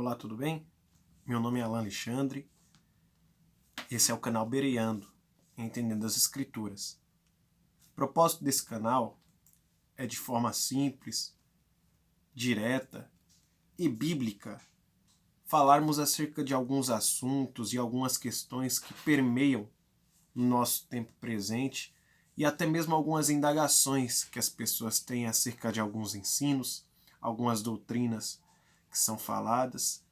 Olá, tudo bem? Meu nome é Alan Alexandre. Esse é o canal Bereando, Entendendo as Escrituras. O propósito desse canal é, de forma simples, direta e bíblica, falarmos acerca de alguns assuntos e algumas questões que permeiam no nosso tempo presente e até mesmo algumas indagações que as pessoas têm acerca de alguns ensinos, algumas doutrinas que são faladas.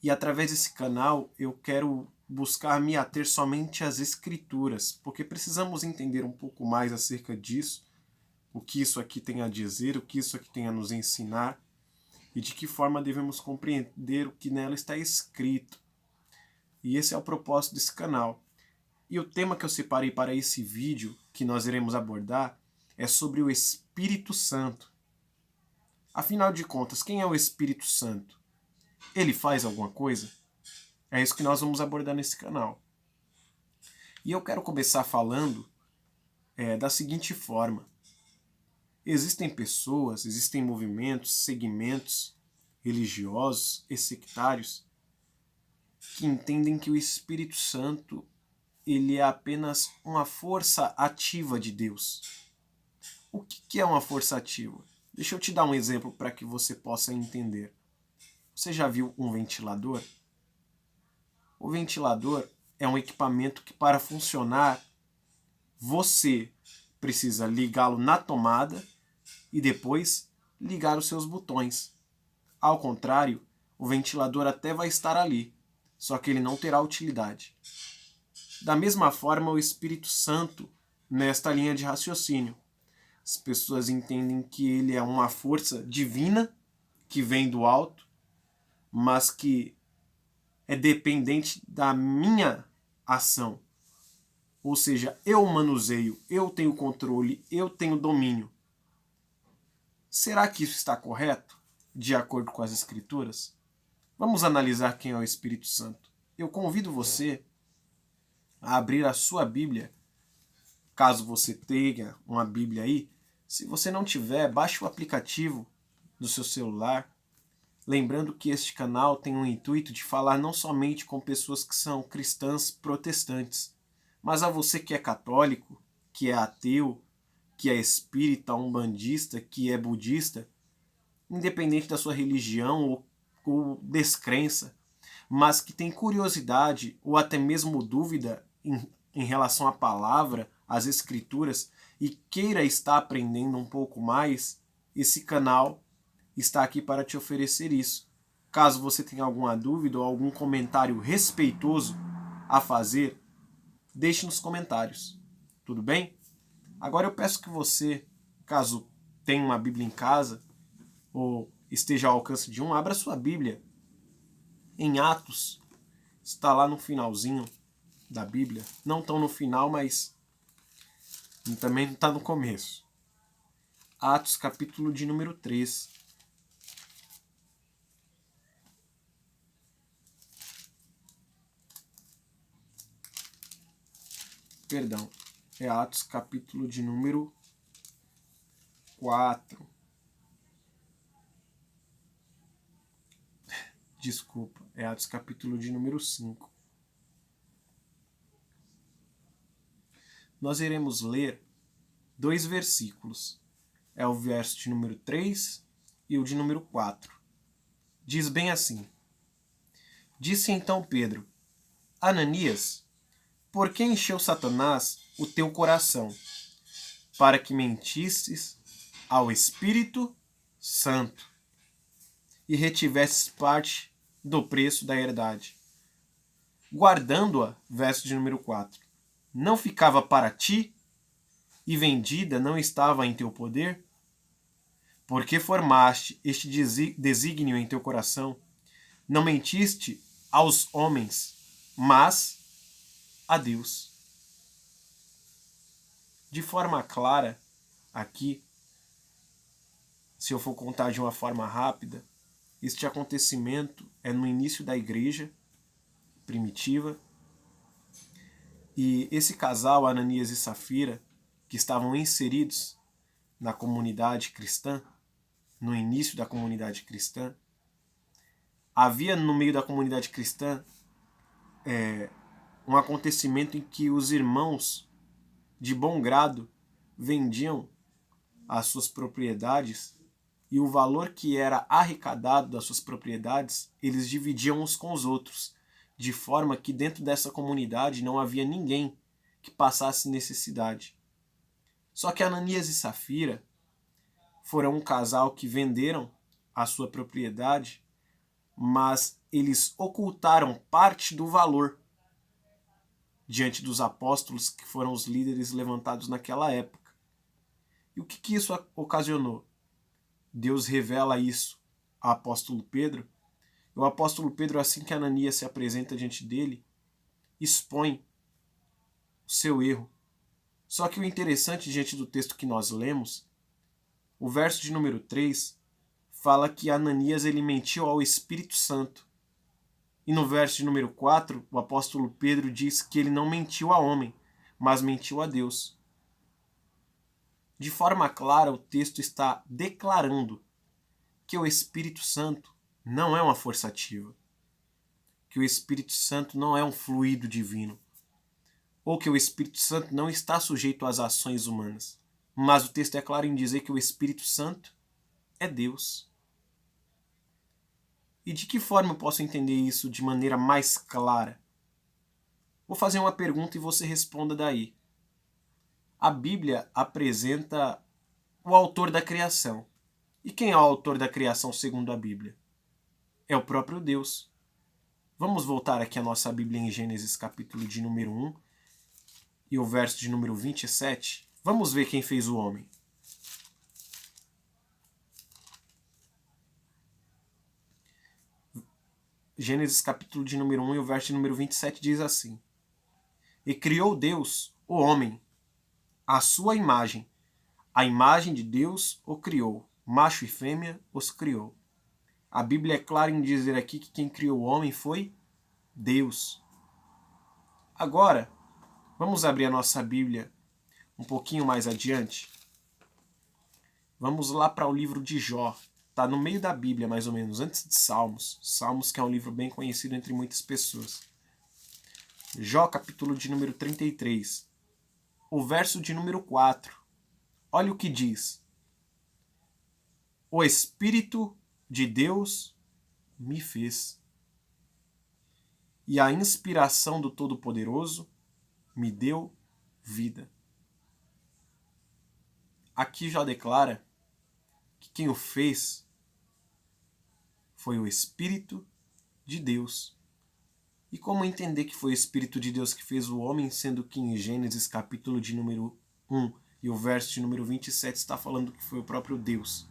E através desse canal eu quero buscar me ater somente às escrituras, porque precisamos entender um pouco mais acerca disso, o que isso aqui tem a dizer, o que isso aqui tem a nos ensinar e de que forma devemos compreender o que nela está escrito. E esse é o propósito desse canal. E o tema que eu separei para esse vídeo que nós iremos abordar é sobre o Espírito Santo. Afinal de contas, quem é o Espírito Santo? Ele faz alguma coisa? É isso que nós vamos abordar nesse canal. E eu quero começar falando da seguinte forma. Existem pessoas, existem movimentos, segmentos religiosos e sectários que entendem que o Espírito Santo ele é apenas uma força ativa de Deus. O que é uma força ativa? Deixa eu te dar um exemplo para que você possa entender. Você já viu um ventilador? O ventilador é um equipamento que, para funcionar, você precisa ligá-lo na tomada e depois ligar os seus botões. Ao contrário, o ventilador até vai estar ali, só que ele não terá utilidade. Da mesma forma, o Espírito Santo, nesta linha de raciocínio. As pessoas entendem que ele é uma força divina que vem do alto, mas que é dependente da minha ação. Ou seja, eu manuseio, eu tenho controle, eu tenho domínio. Será que isso está correto, de acordo com as Escrituras? Vamos analisar quem é o Espírito Santo. Eu convido você a abrir a sua Bíblia, caso você tenha uma Bíblia aí. Se você não tiver, baixe o aplicativo do seu celular. Lembrando que este canal tem o intuito de falar não somente com pessoas que são cristãs protestantes, mas a você que é católico, que é ateu, que é espírita, umbandista, que é budista, independente da sua religião ou descrença, mas que tem curiosidade ou até mesmo dúvida em relação à palavra, às escrituras, e queira estar aprendendo um pouco mais, esse canal está aqui para te oferecer isso. Caso você tenha alguma dúvida ou algum comentário respeitoso a fazer, deixe nos comentários. Tudo bem? Agora eu peço que você, caso tenha uma Bíblia em casa, ou esteja ao alcance de abra sua Bíblia em Atos. Está lá no finalzinho da Bíblia. Não tão no final, mas também não está no começo. Atos, capítulo de número 3. Perdão, é Atos, capítulo de número 4. Desculpa, é Atos, capítulo de número 5. Nós iremos ler 2 versículos. É o verso de número 3 e o de número 4. Diz bem assim: Disse então Pedro: Ananias, por que encheu Satanás o teu coração, para que mentisses ao Espírito Santo e retivesses parte do preço da herdade, guardando-a, verso de número 4. Não ficava para ti, e vendida não estava em teu poder? Porque formaste este desígnio em teu coração, não mentiste aos homens, mas a Deus. De forma clara, aqui, se eu for contar de uma forma rápida, este acontecimento é no início da igreja primitiva, e esse casal, Ananias e Safira, que estavam inseridos na comunidade cristã, no início da comunidade cristã, havia no meio da comunidade cristã um acontecimento em que os irmãos, de bom grado, vendiam as suas propriedades e o valor que era arrecadado das suas propriedades, eles dividiam uns com os outros, de forma que dentro dessa comunidade não havia ninguém que passasse necessidade. Só que Ananias e Safira foram um casal que venderam a sua propriedade, mas eles ocultaram parte do valor diante dos apóstolos, que foram os líderes levantados naquela época. E o que isso ocasionou? Deus revela isso ao apóstolo Pedro. E o apóstolo Pedro, assim que Ananias se apresenta diante dele, expõe o seu erro. Só que o interessante diante do texto que nós lemos, o verso de número 3, fala que Ananias ele mentiu ao Espírito Santo. E no verso de número 4, o apóstolo Pedro diz que ele não mentiu a homem, mas mentiu a Deus. De forma clara, o texto está declarando que o Espírito Santo não é uma força ativa, que o Espírito Santo não é um fluido divino, ou que o Espírito Santo não está sujeito às ações humanas. Mas o texto é claro em dizer que o Espírito Santo é Deus. E de que forma eu posso entender isso de maneira mais clara? Vou fazer uma pergunta e você responda daí. A Bíblia apresenta o autor da criação. E quem é o autor da criação segundo a Bíblia? É o próprio Deus. Vamos voltar aqui a nossa Bíblia em Gênesis capítulo de número 1 e o verso de número 27. Vamos ver quem fez o homem. Gênesis capítulo de número 1 e o verso de número 27 diz assim: E criou Deus o homem, à sua imagem. A imagem de Deus o criou. Macho e fêmea os criou. A Bíblia é clara em dizer aqui que quem criou o homem foi Deus. Agora, vamos abrir a nossa Bíblia um pouquinho mais adiante. Vamos lá para o livro de Jó. Está no meio da Bíblia, mais ou menos, antes de Salmos. Salmos, que é um livro bem conhecido entre muitas pessoas. Jó, capítulo de número 33. O verso de número 4. Olha o que diz. O Espírito de Deus me fez. E a inspiração do Todo-Poderoso me deu vida. Aqui já declara que quem o fez foi o Espírito de Deus. E como entender que foi o Espírito de Deus que fez o homem, sendo que em Gênesis capítulo de número 1 e o verso de número 27 está falando que foi o próprio Deus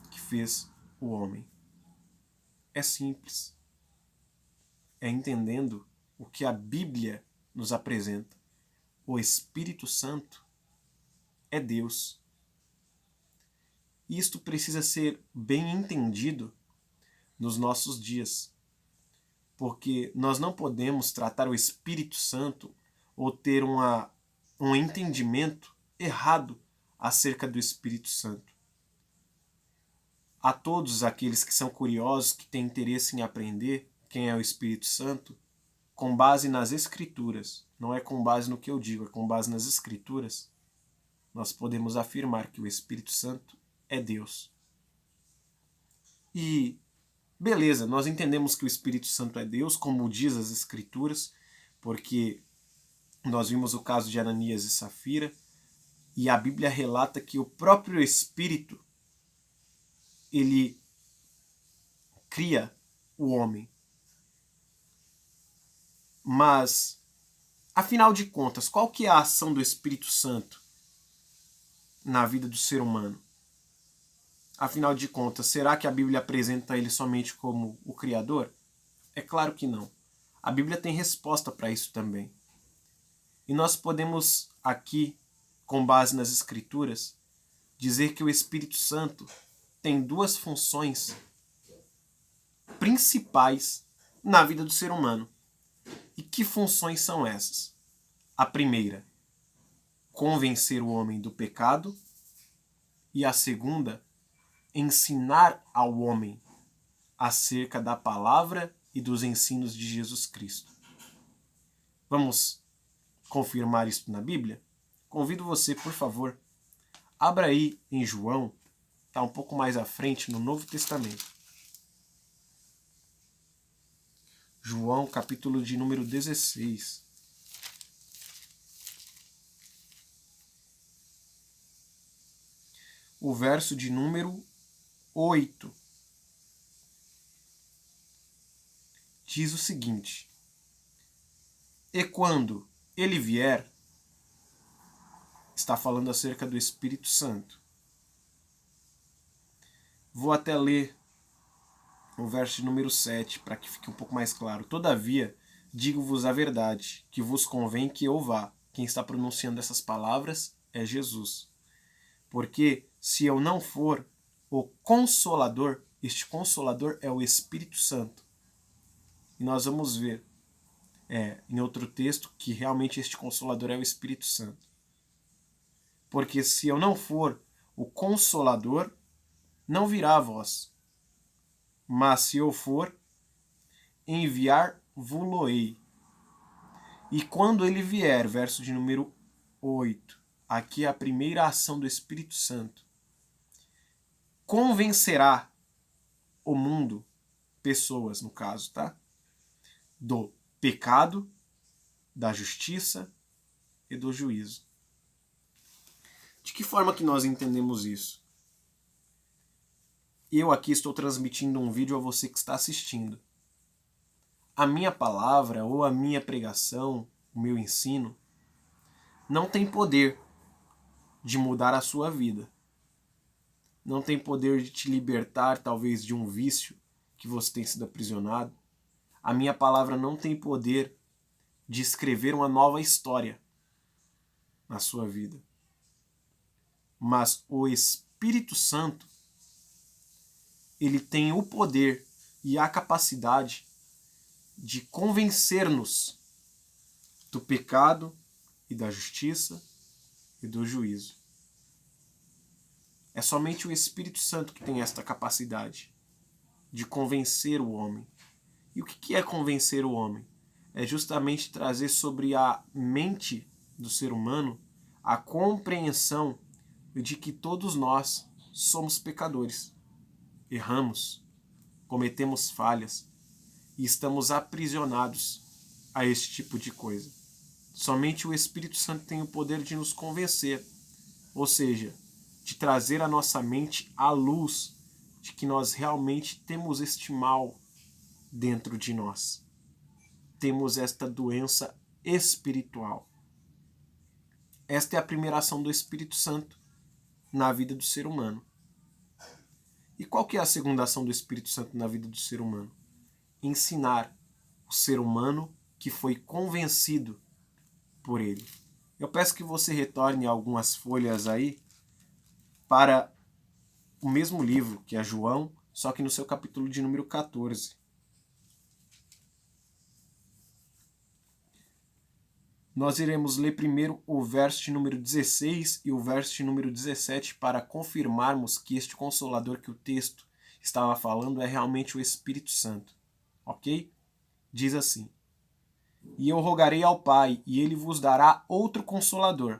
que fez o homem? É simples. É entendendo o que a Bíblia nos apresenta. O Espírito Santo é Deus. E isto precisa ser bem entendido nos nossos dias. Porque nós não podemos tratar o Espírito Santo ou ter um entendimento errado acerca do Espírito Santo. A todos aqueles que são curiosos, que têm interesse em aprender quem é o Espírito Santo, com base nas Escrituras, não é com base no que eu digo, é com base nas Escrituras, nós podemos afirmar que o Espírito Santo é Deus. E beleza, nós entendemos que o Espírito Santo é Deus, como diz as Escrituras, porque nós vimos o caso de Ananias e Safira, e a Bíblia relata que o próprio Espírito, ele cria o homem. Mas, afinal de contas, qual que é a ação do Espírito Santo na vida do ser humano? Afinal de contas, será que a Bíblia apresenta ele somente como o Criador? É claro que não. A Bíblia tem resposta para isso também. E nós podemos aqui, com base nas Escrituras, dizer que o Espírito Santo tem duas funções principais na vida do ser humano. E que funções são essas? A primeira, convencer o homem do pecado. E a segunda, ensinar ao homem acerca da palavra e dos ensinos de Jesus Cristo. Vamos confirmar isso na Bíblia? Convido você, por favor, abra aí em João, está um pouco mais à frente no Novo Testamento. João, capítulo de número 16. O verso de número 8. Diz o seguinte: E quando ele vier, está falando acerca do Espírito Santo. Vou até ler o verso de número 7, para que fique um pouco mais claro. Todavia, digo-vos a verdade, que vos convém que eu vá. Quem está pronunciando essas palavras é Jesus. Porque se eu não for, o Consolador, este Consolador é o Espírito Santo. E nós vamos ver em outro texto que realmente este Consolador é o Espírito Santo. Porque se eu não for, o Consolador não virá a vós. Mas se eu for, enviar-vos-ei. E quando ele vier, verso de número 8, aqui é a primeira ação do Espírito Santo, convencerá o mundo, pessoas no caso, tá? Do pecado, da justiça e do juízo. De que forma que nós entendemos isso? Eu aqui estou transmitindo um vídeo a você que está assistindo. A minha palavra ou a minha pregação, o meu ensino, não tem poder de mudar a sua vida. Não tem poder de te libertar, talvez, de um vício que você tem sido aprisionado. A minha palavra não tem poder de escrever uma nova história na sua vida. Mas o Espírito Santo, ele tem o poder e a capacidade de convencer-nos do pecado e da justiça e do juízo. É somente o Espírito Santo que tem esta capacidade de convencer o homem. E o que é convencer o homem? É justamente trazer sobre a mente do ser humano a compreensão de que todos nós somos pecadores. Erramos, cometemos falhas e estamos aprisionados a esse tipo de coisa. Somente o Espírito Santo tem o poder de nos convencer, ou seja, de trazer à nossa mente a luz de que nós realmente temos este mal dentro de nós. Temos esta doença espiritual. Esta é a primeira ação do Espírito Santo na vida do ser humano. E qual que é a segunda ação do Espírito Santo na vida do ser humano? Ensinar o ser humano que foi convencido por ele. Eu peço que você retorne algumas folhas aí para o mesmo livro, que é João, só que no seu capítulo de número 14. Nós iremos ler primeiro o verso de número 16 e o verso de número 17 para confirmarmos que este Consolador que o texto estava falando é realmente o Espírito Santo. Ok? Diz assim: E eu rogarei ao Pai, e ele vos dará outro Consolador,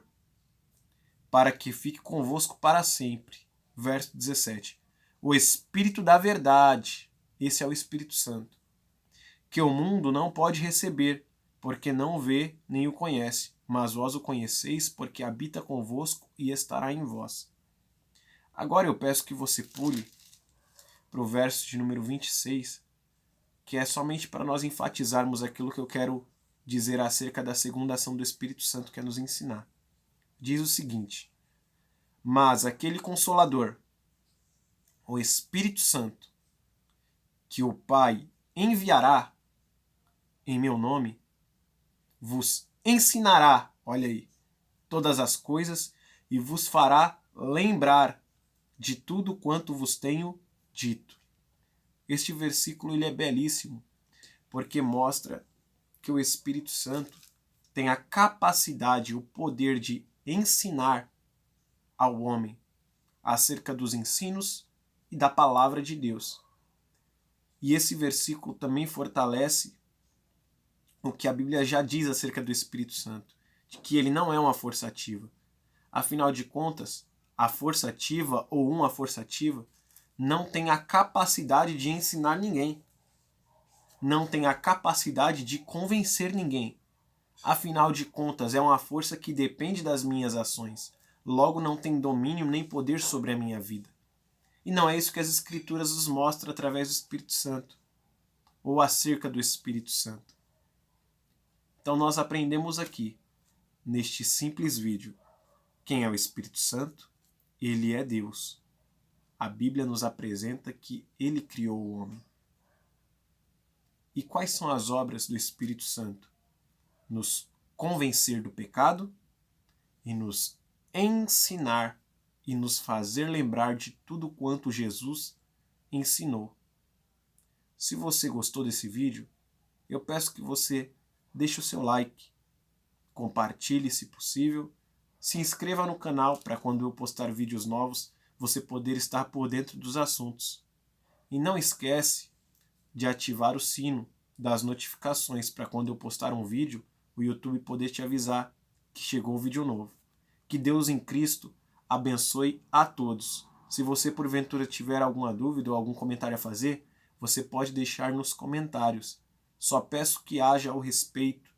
para que fique convosco para sempre. Verso 17. O Espírito da verdade, esse é o Espírito Santo, que o mundo não pode receber, porque não vê nem o conhece, mas vós o conheceis, porque habita convosco e estará em vós. Agora eu peço que você pule para o verso de número 26, que é somente para nós enfatizarmos aquilo que eu quero dizer acerca da segunda ação do Espírito Santo, que é nos ensinar. Diz o seguinte: Mas aquele Consolador, o Espírito Santo, que o Pai enviará em meu nome, vos ensinará, olha aí, todas as coisas e vos fará lembrar de tudo quanto vos tenho dito. Este versículo ele é belíssimo, porque mostra que o Espírito Santo tem a capacidade, o poder de ensinar ao homem acerca dos ensinos e da palavra de Deus. E esse versículo também fortalece o que a Bíblia já diz acerca do Espírito Santo, de que ele não é uma força ativa. Afinal de contas, a força ativa ou uma força ativa não tem a capacidade de ensinar ninguém, não tem a capacidade de convencer ninguém. Afinal de contas, é uma força que depende das minhas ações, logo não tem domínio nem poder sobre a minha vida. E não é isso que as Escrituras nos mostram através do Espírito Santo, ou acerca do Espírito Santo. Então nós aprendemos aqui, neste simples vídeo, quem é o Espírito Santo? Ele é Deus. A Bíblia nos apresenta que ele criou o homem. E quais são as obras do Espírito Santo? Nos convencer do pecado e nos ensinar e nos fazer lembrar de tudo quanto Jesus ensinou. Se você gostou desse vídeo, eu peço que você deixe o seu like, compartilhe se possível, se inscreva no canal para quando eu postar vídeos novos você poder estar por dentro dos assuntos. E não esquece de ativar o sino das notificações para quando eu postar um vídeo, o YouTube poder te avisar que chegou um vídeo novo. Que Deus em Cristo abençoe a todos. Se você porventura tiver alguma dúvida ou algum comentário a fazer, você pode deixar nos comentários. Só peço que haja o respeito.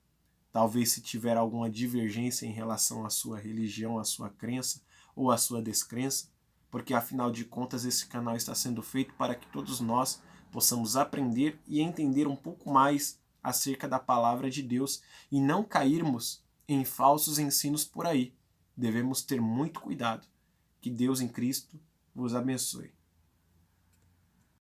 Talvez se tiver alguma divergência em relação à sua religião, à sua crença ou à sua descrença, porque afinal de contas esse canal está sendo feito para que todos nós possamos aprender e entender um pouco mais acerca da palavra de Deus e não cairmos em falsos ensinos por aí. Devemos ter muito cuidado. Que Deus em Cristo vos abençoe.